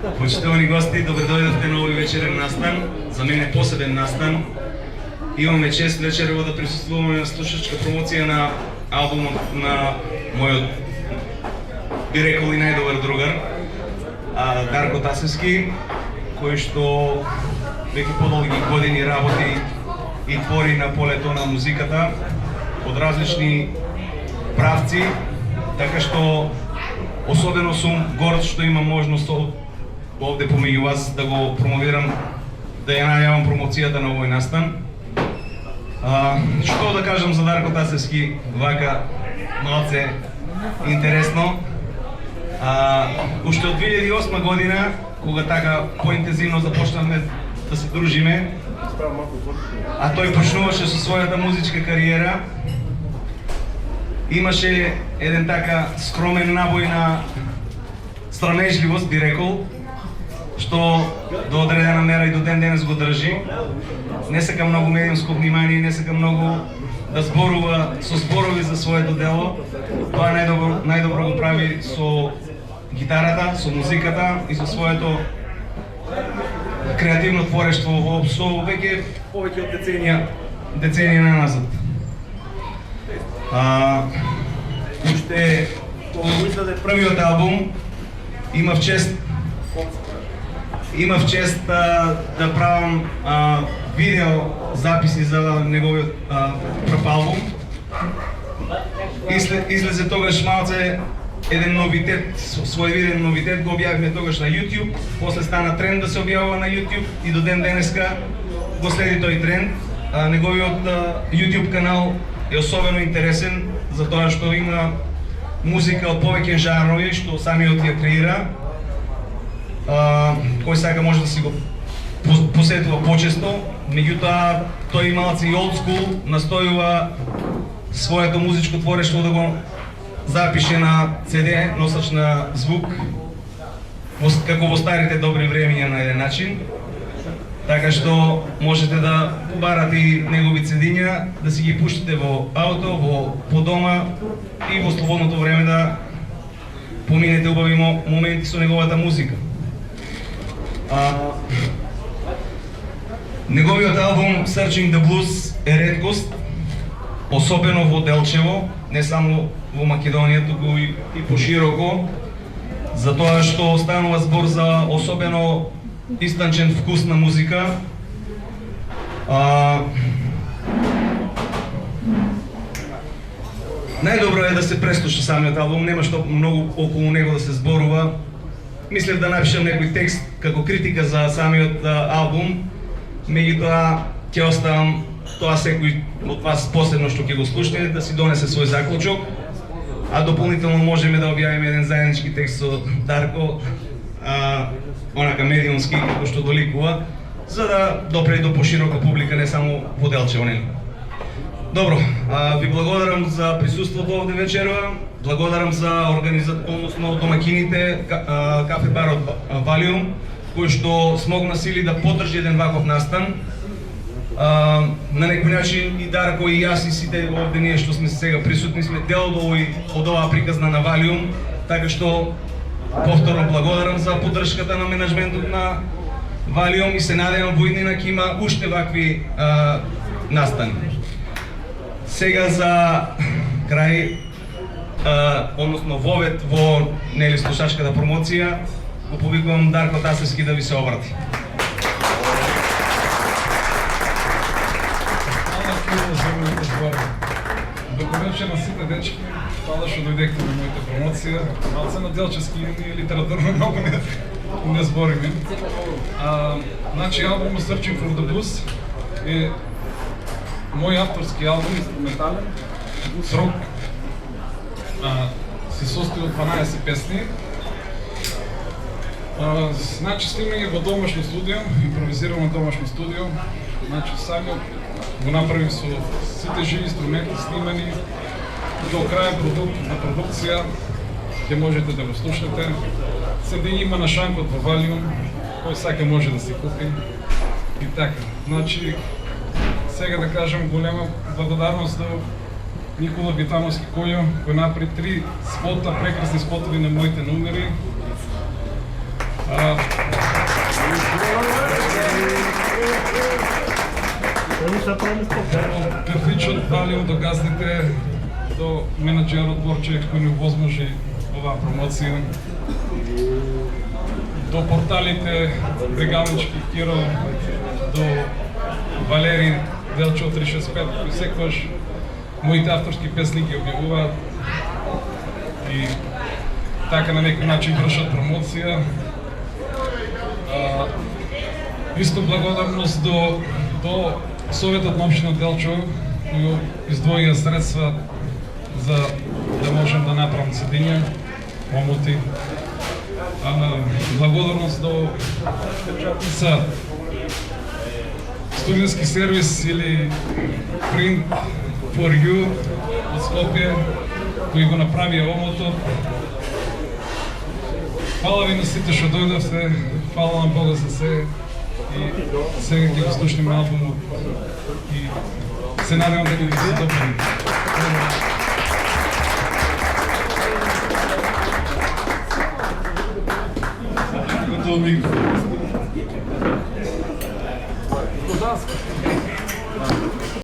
Почитувани гости, добре дојдовте на овој вечерен настан. За мен е посебен настан. Имаме чест вечерва да присуствуваме на слушачка промоција на албумот на мојот, би рекол, и најдобар другар, Дарко Тасевски, кој што веќе подолги години работи и твори на полето на музиката од различни правци, така што особено сум горд што имам можност овде помеѓу вас да го промовирам, да ја најавам промоцијата на овој настан. Што да кажам за Дарко Тасевски, вака малце интересно. Уште од 2008 година, кога така поинтензивно започнавме да се дружиме, а тој почнуваше со својата музичка кариера, имаше еден така скромен набој на срамежливост, би рекол, што до одредена мера и до ден денес го држи. Не сака многу медиумско внимание, не сака многу да зборува со зборови за своето дело. Тоа најдобро го прави со гитарата, со музиката и со своето креативно творештво со веќе повеќе од деценија назад. Уште кога го издаде првиот албум, имав чест да правам видео записи за неговиот прв албум. Излезе тогаш малце еден новитет, своевиден новитет, го објавивме тогаш на YouTube, после стана тренд да се објавува на YouTube и до ден денеска го следи тој тренд. Неговиот YouTube канал е особено интересен, затоа што има музика од повеќе жанрови, што самиот ја креира. Кој сака може да си го посетува почесто, меѓутоа тој малци и old school настојува своето музичко творештво да го запише на CD, носач на звук, како во старите добри времиња на еден начин. Така што можете да побарате и негови CD-ња, да си ги пуштите во ауто, по дома и во слободното време да поминете убави моменти со неговата музика. Неговиот албум Searching the Blues е реткост, особено во Делчево, не само во Македонија, туку и пошироко, затоа што станува збор за особено истанчен вкус на музика. Најдобро е да се преслуша самиот албум, нема што многу околу него да се зборува. Мислев да напишам некој текст како критика за самиот албум, меѓутоа ќе оставам тоа секој од вас посебно што ќе го слушне да си донесе свој заклучок, а дополнително можеме да објавиме еден заеднички текст со Дарко, онака медиумски како што доликува, за да допре до поширока публика, не само во Делчево. Добро, ви благодарам за присуството овде вечерва, благодарам за односно домакините кафе барот Валиум, кој што смогна сили да поддржи еден ваков настан. На некој начин и Дарко и јас и сите овде ние што сме сега присутни сме дел од оваа приказна на Валиум, така што повторно благодарам за поддршката на менеджментот на Валиум и се надевам во иднина ќе има уште вакви настани. Сега за крај, односно вовет во слушачката промоција, го повикувам Дарко Тасевски да ви се обрати. Добро вечер на сите дечки, фала што дојдекте на мојата промоција. Малце на делчески и литературно многу не збориме. Значи, албумот Searching for the Blues е мој авторски албум, инструментален. Срок се состои од 12 песни. Значи, снимање во домашно студио, импровизирано домашно студио. Значи, само го направим со сите живи инструменти снимани до крај на продукција, ќе можете да го слушате. CD има на шанкот во Валиум, кој сака може да се купи и така. Значи, сега да кажам голема благодарност до Никола Витановски кој направи 3 спота, прекрасни спотови на моите номери. Графичот Валио до газдите, до менеджерот Борчев кој не возможи оваа промоција, до порталите Брегалнички Киро, до Валери Делчо 365, кој секогаш моите авторски песни ги објавуваат и така на некој начин вршат промоција. Исто благодарност до Советот на општина Делчо, кој издвоија средства за да можем да направам цедиња, омоти. Благодарност до студентски сервис или Print for You од Скопје, кој го направи омотот. Фала ви на сите што дојдовте, фала на Бога за се и сега ќе го слушнеме албумот и се надевам дека ви се допаѓа. Микрофон.